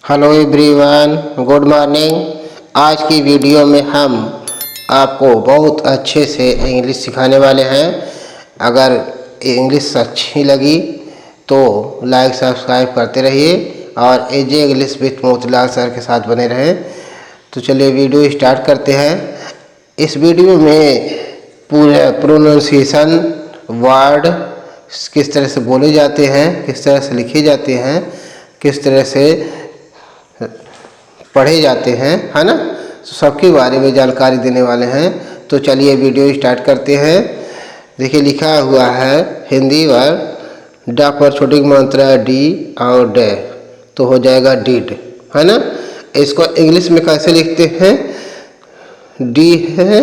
Hello everyone, good morning. आज की video में हम आपको बहुत अच्छे से इंग्लिश सिखाने वाले हैं। अगर इंग्लिश अच्छी लगी तो लाइक सब्सक्राइब करते रहिए और एजे इंग्लिश विथ मोतीलाल सर के साथ बने रहें। तो चलिए वीडियो स्टार्ट करते हैं। इस वीडियो में पूरे प्रोनाउंसिएशन, वर्ड किस तरह से बोले जाते हैं, किस तरह से लिखे जाते हैं, किस तरह से पढ़े जाते हैं, है ना, सबके बारे में जानकारी देने वाले हैं। तो चलिए वीडियो स्टार्ट करते हैं। देखिए लिखा हुआ है हिंदी वर्ड ड पर छोटी मात्रा डी और डे, तो हो जाएगा डिड, है ना। इसको इंग्लिश में कैसे लिखते हैं? डी है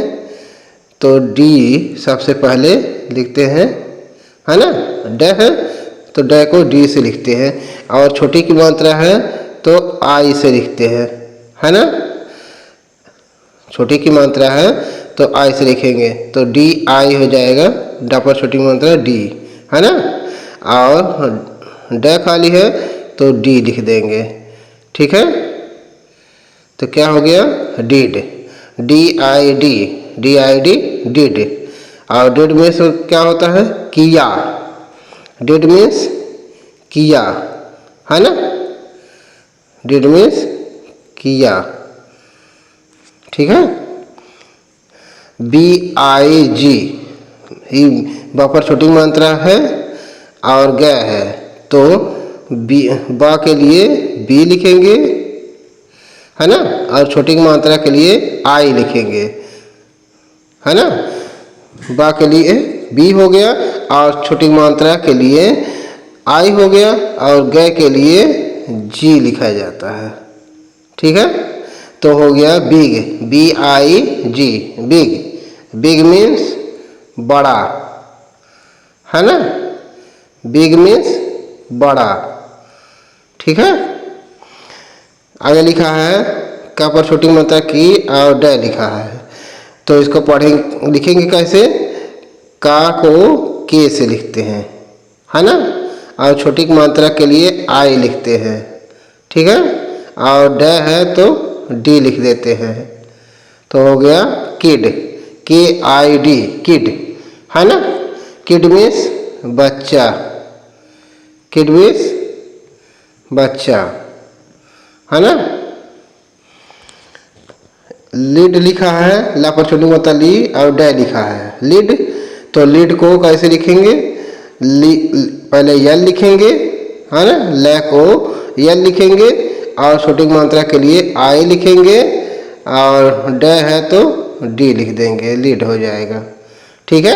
तो डी सबसे पहले लिखते हैं, है ना। ड है तो ड को डी से लिखते हैं, और छोटी की मात्रा है तो आई से लिखते हैं, है ना। छोटी की मात्रा है तो आई से लिखेंगे तो डी आई हो जाएगा। ड पर छोटी मात्रा डी, है ना, और ड खाली है तो डी लिख देंगे, ठीक है। तो क्या हो गया? Did, D I D, D I D, did. और डिड मीन्स क्या होता है? किया। डिड मीन्स किया, है ना। डिड मीन्स किया, ठीक है। बी आई जी, ब पर छोटी मात्रा है और ग है तो बी, बा के लिए बी लिखेंगे, है ना, और छोटी की मात्रा के लिए आई लिखेंगे, है ना। बा के लिए बी हो गया और छोटी मात्रा के लिए आई हो गया, और ग के लिए जी लिखा जाता है, ठीक है। तो हो गया big, B I G, big. Big means बड़ा, है ना। बिग मीन्स बड़ा, ठीक है। आगे लिखा है का पर छोटी मात्रा की और ड लिखा है, तो इसको पढ़ेंगे, लिखेंगे कैसे? का को के से लिखते हैं, है ना, और छोटी की मात्रा के लिए आई लिखते हैं, ठीक है। और ड है तो डी लिख देते हैं, तो हो गया किड, के आई डी, किड, है ना। किड मीन्स बच्चा, किड मीन्स बच्चा, है ना। लीड लिखा है, ला पर छोटी मात्रा ली और डे लिखा है, लीड। तो लीड को कैसे लिखेंगे? पहले यल लिखेंगे, है ना, ल को यल लिखेंगे और छोटी मात्रा के लिए आई लिखेंगे, और ड है तो डी लिख देंगे, लीड हो जाएगा, ठीक है।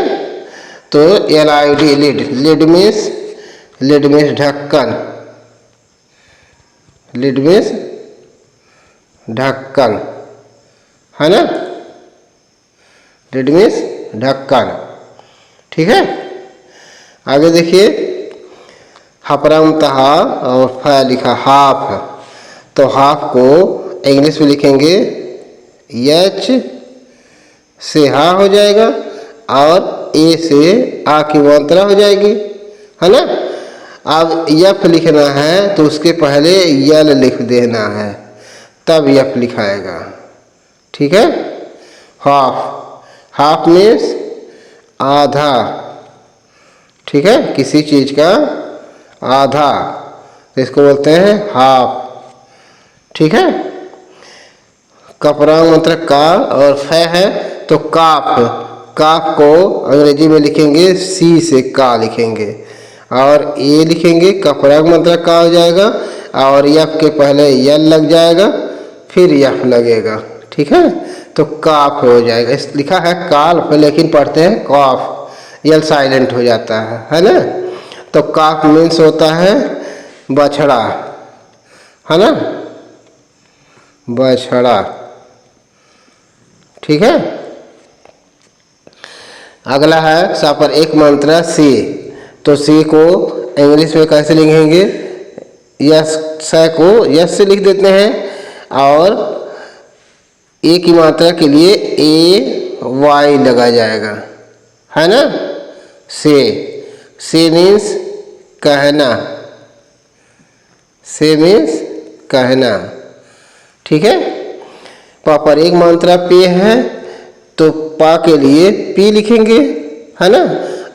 तो L I D, lead. Lead means ढक्कन, लीड मीन्स ढक्कन, है ना। लीड मीन्स ढक्कन, ठीक है। आगे देखिए हपरम तहा और फ लिखा हाफ, तो हाफ को इंग्लिश में लिखेंगे एच से हा हो जाएगा और ए से आ की मात्रा हो जाएगी, है ना। अब यफ लिखना है तो उसके पहले यल लिख देना है, तब यफ लिखाएगा, ठीक है। हाफ, हाफ मीन्स आधा, ठीक है, किसी चीज का आधा, तो इसको बोलते हैं हाफ, ठीक है। कपड़ा मतलब का और फ है तो काफ, काफ को अंग्रेजी में लिखेंगे सी से का लिखेंगे, और ए लिखेंगे, कपड़ा मतलब का हो जाएगा, और यफ के पहले यल लग जाएगा, फिर यफ लगेगा, ठीक है। तो काफ हो जाएगा। इस लिखा है काल्फ लेकिन पढ़ते हैं कॉफ, यल साइलेंट हो जाता है ना। तो काफ मीन्स होता है बछड़ा, है ना, बछड़ा, ठीक है। अगला है सा पर एक मात्रा सी, तो सी को इंग्लिश में कैसे लिखेंगे? यस, स को यस से लिख देते हैं, और ए की मात्रा के लिए ए वाई लगा जाएगा, है ना। से मीन्स कहना, से मीन्स कहना। ठीक है, पा पर एक मात्रा पे है तो पा के लिए पी लिखेंगे, है ना,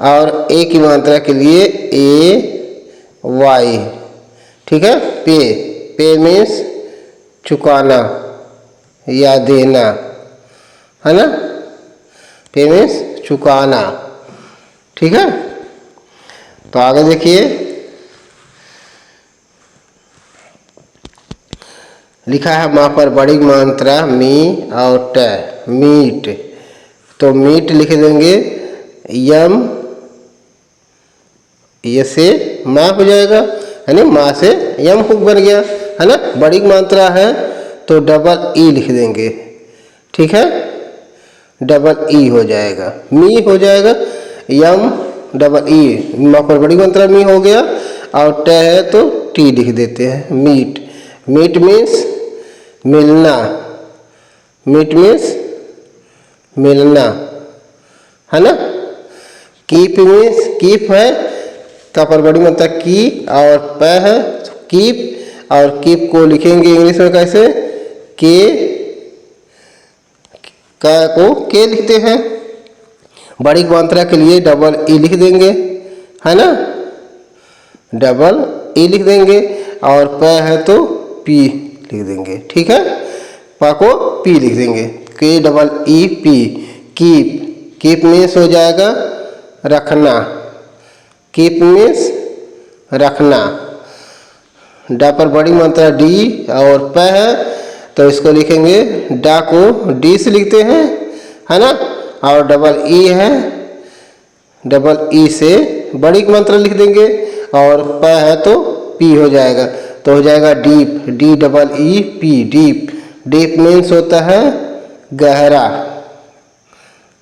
और ए की मात्रा के लिए ए वाई। ठीक है, पे, पे मीन्स चुकाना या देना, है ना, पे मीन्स चुकाना। ठीक है, तो आगे देखिए, लिखा है वहाँ पर बड़ी मात्रा मी और ट, मीट। तो मीट लिख देंगे यम, ये से माँ हो जाएगा, है ना, माँ से यम हुक बन गया, है ना। बड़ी मात्रा है तो डबल ई लिख देंगे। ठीक है, डबल ई हो जाएगा, मी हो जाएगा, यम डबल ई, वहाँ पर बड़ी मात्रा मी हो गया, और ट है तो टी लिख देते हैं, मीट। मीट मीन्स मिलना, मीट मीन्स मिलना, है ना। कीप मीन्स कीप है तो पर बड़ी मात्रा की, और प है कीप, और कीप को लिखेंगे इंग्लिश में कैसे, के, का को के लिखते हैं। बड़ी मात्रा के लिए डबल ई लिख देंगे, है ना, डबल ई लिख देंगे, और प है तो पी लिख देंगे। ठीक है, पा को पी लिख देंगे, के double E P, keep. Keep means हो जाएगा रखना, कीप मीन्स रखना। डा पर बड़ी मात्रा डी और प है तो इसको लिखेंगे, डा को डी से लिखते हैं, है ना, और डबल ई है, डबल ई से बड़ी मात्रा लिख देंगे, और प है तो पी हो जाएगा, तो हो जाएगा deep, D double E P, deep. Deep means होता है गहरा,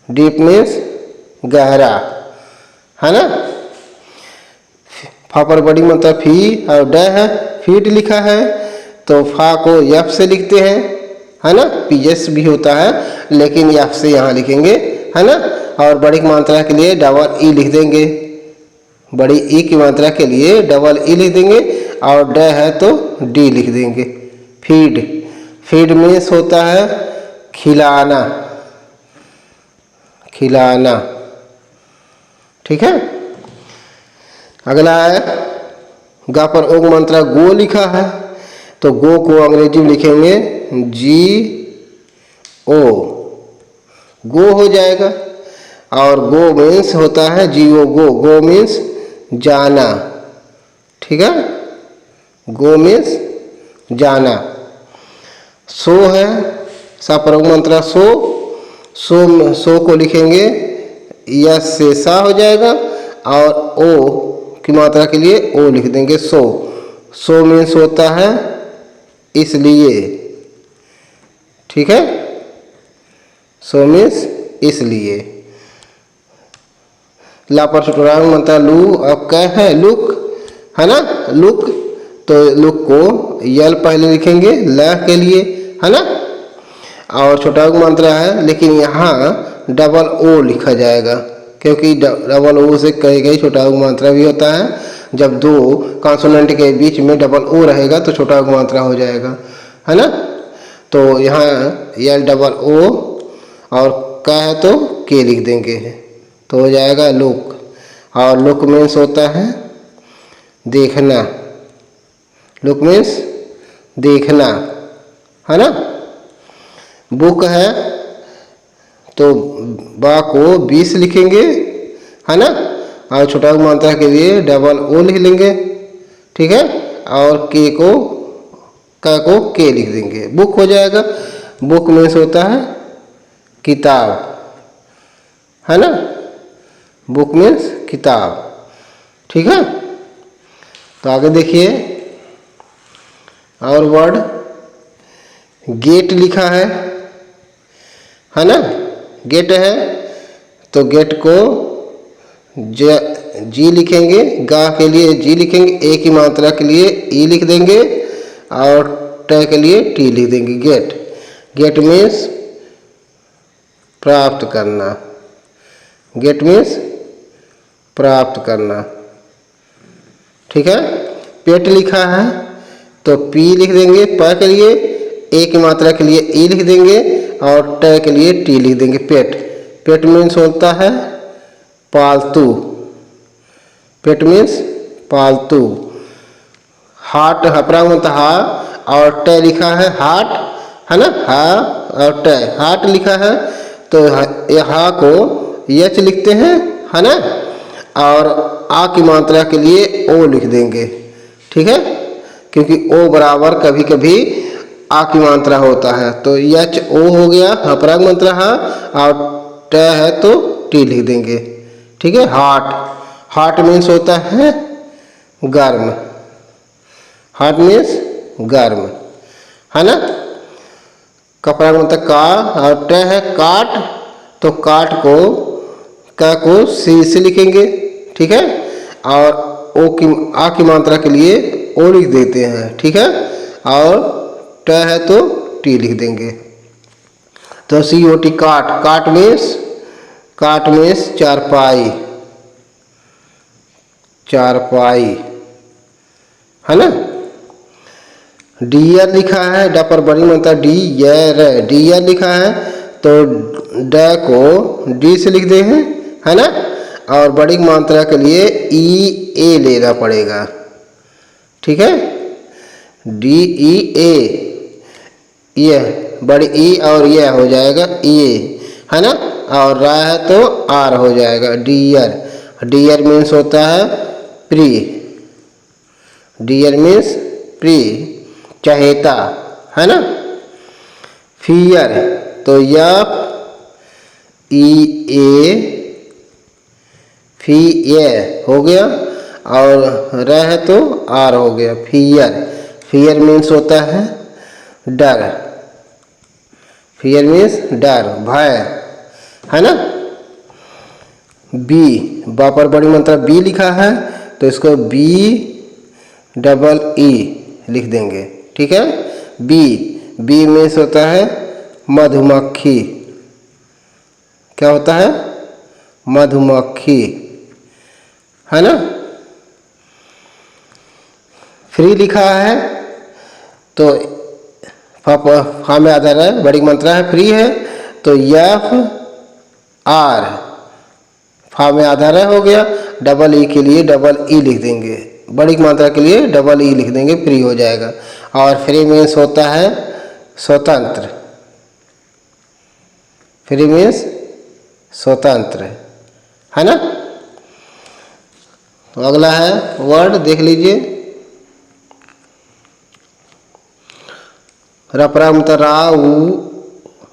डीप मीन्स गहरा, है ना। फा पर बड़ी मात्रा फी और ड है, फीट लिखा है तो फा को यफ से लिखते हैं, है ना, पीएस भी होता है लेकिन यफ से यहाँ लिखेंगे, है ना। और बड़ी मात्रा के लिए डबल ई लिख देंगे, बड़ी ई की मात्रा के लिए डबल ई लिख देंगे, और ड है तो डी लिख देंगे, फीड। फीड मीन्स होता है खिलाना, खिलाना। ठीक है, अगला है गा पर ओग मात्रा गो लिखा है तो गो को अंग्रेजी में लिखेंगे जी ओ, गो हो जाएगा। और गो मीन्स होता है जी ओ, गो, गो मीन्स जाना। ठीक है, गो मीन्स जाना। सो है, सा पर ओग मात्रा सो, सो को लिखेंगे यस से सा हो जाएगा, और ओ की मात्रा के लिए ओ लिख देंगे, सो। सो मीन्स होता है इसलिए। ठीक है, सो मीन्स इसलिए। ला पर छुटुरा मात्रा लू और क है लुक, है ना, लुक। तो लुक को यल पहले लिखेंगे ल के लिए, है ना, और छोटा मात्रा है लेकिन यहाँ डबल ओ लिखा जाएगा क्योंकि डबल ओ से कही गई छोटा मात्रा भी होता है। जब दो कॉन्सोनेंट के बीच में डबल ओ रहेगा तो छोटा मात्रा हो जाएगा, है ना। तो यहाँ यल डबल ओ और का है तो के लिख देंगे तो हो जाएगा लुक। और लुक मीन्स होता है देखना, लुक मीन्स देखना, है ना। बुक है तो बा को 20 लिखेंगे, है ना, और छोटा मात्रा के लिए डबल ओ लिख लेंगे। ठीक है, और के को का को के लिख देंगे, बुक हो जाएगा। बुक मीन्स होता है किताब, है ना, बुक मीन्स किताब। ठीक है, तो आगे देखिए और वर्ड गेट लिखा है ना, गेट है तो गेट को जी लिखेंगे, गा के लिए जी लिखेंगे, ए की मात्रा के लिए ई लिख देंगे और ट के लिए टी लिख देंगे, गेट। गेट मीन्स प्राप्त करना, गेट मीन्स प्राप्त करना। ठीक है, पेट लिखा है तो पी लिख देंगे प के लिए, ए की मात्रा के लिए ई लिख देंगे और ट के लिए टी लिख देंगे। पेट, पेट मीन्स होता है पालतू, पेट मीन्स पालतू। हार्ट हपरांग होता हा और ट लिखा है हार्ट, है ना, हा और ट हार्ट लिखा है तो हा को यच लिखते हैं, है ना, और आ की मात्रा के लिए ओ लिख देंगे। ठीक है, क्योंकि ओ बराबर कभी कभी आ की मात्रा होता है, तो यच ओ हो गया हपरांग मात्रा हा और ट है तो टी लिख देंगे। ठीक है, हार्ट, हार्ट मीन्स होता है गर्म, हार्ट मीन्स गर्म, है ना। कपड़ा मतलब का और ट है काट, तो काट को क को सी से लिखेंगे। ठीक है, और ओ की आ की मात्रा के लिए ओ लिख देते हैं। ठीक है, और ट है तो टी लिख देंगे। तो सी ओ टी काट, काट मीन्स चारपाई, चारपाई, है ना। डियर लिखा है, ड पर बड़ी मात्रा डियर, डियर लिखा है तो ड को डी से लिख दे हैं, है ना, और बड़ी मात्रा के लिए ई ए लेना पड़ेगा। ठीक है, डी ई ए, ये बड़ी ई और यह हो जाएगा ये, है ना, और रा है तो आर हो जाएगा डियर। डियर मीन्स होता है प्री, डियर मीन्स प्री, चहेता, है ना। फियर तो यफ ई ए फी ये हो गया और रह है तो आर हो गया फियर। फियर मीन्स होता है डर, फियर मीन्स डर, भय, है ना। बी, बा पर बड़ी मात्रा बी लिखा है तो इसको बी डबल ई लिख देंगे। ठीक है, बी, बी मीन्स होता है मधुमक्खी, क्या होता है, मधुमक्खी, है ना। फ्री लिखा है तो फा में आधार है, बड़ी मात्रा है, फ्री है तो यफ आर, फा में आधार है हो गया, डबल ई के लिए डबल ई लिख देंगे, बड़ी मात्रा के लिए डबल ई लिख देंगे, फ्री हो जाएगा। और फ्री मीन्स होता है स्वतंत्र, फ्री मीन्स स्वतंत्र, है ना। तो अगला है वर्ड देख लीजिए, रपरा मतलब रा ऊ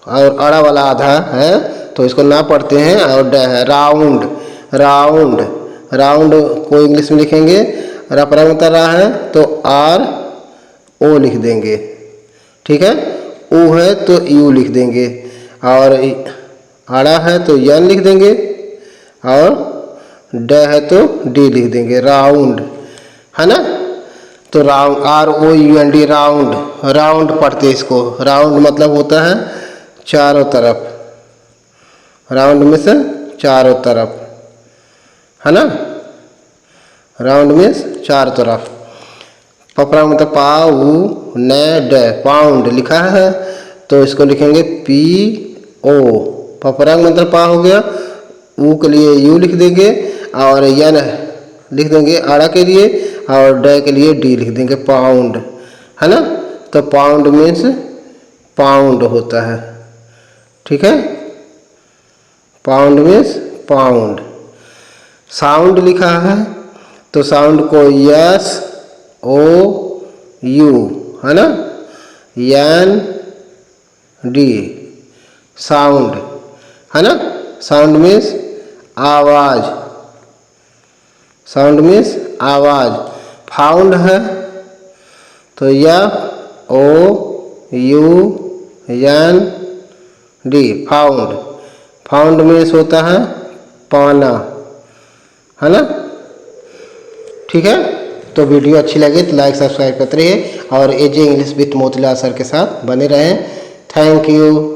और अड़ा वाला आधा है तो इसको ना पढ़ते हैं, और ड है राउंड, राउंड, राउंड को इंग्लिश में लिखेंगे, रपरा मतलब रा है तो आर ओ लिख देंगे। ठीक है, ओ है तो यू लिख देंगे, और आड़ा है तो यन लिख देंगे, और ड है तो डी लिख देंगे, राउंड, है ना। तो round, R O U N D, round, round पढ़ते इसको, राउंड मतलब होता है चारों तरफ, राउंड में से चारों तरफ, है ना, राउंड में चारों तरफ। पपरा मतलब पाऊ न ड, पाउंड लिखा है तो इसको लिखेंगे पी ओ, पपरा मतलब पा हो गया, ऊ के लिए यू लिख देंगे और यन लिख देंगे आड़ा के लिए, और ड के लिए डी लिख देंगे, पाउंड, है ना। तो पाउंड मीन्स पाउंड होता है। ठीक है, पाउंड मीन्स पाउंड। साउंड लिखा है तो साउंड को यस ओ यू, है ना, एन डी, साउंड, है ना। साउंड मीन्स आवाज, साउंड मीन्स आवाज। फाउंड है तो F O U N D, found, found means होता है पाना, है ना। ठीक है, तो वीडियो अच्छी लगे तो लाइक सब्सक्राइब करते रहिए और एजे इंग्लिश विथ मोतीलाल सर के साथ बने रहें। Thank you.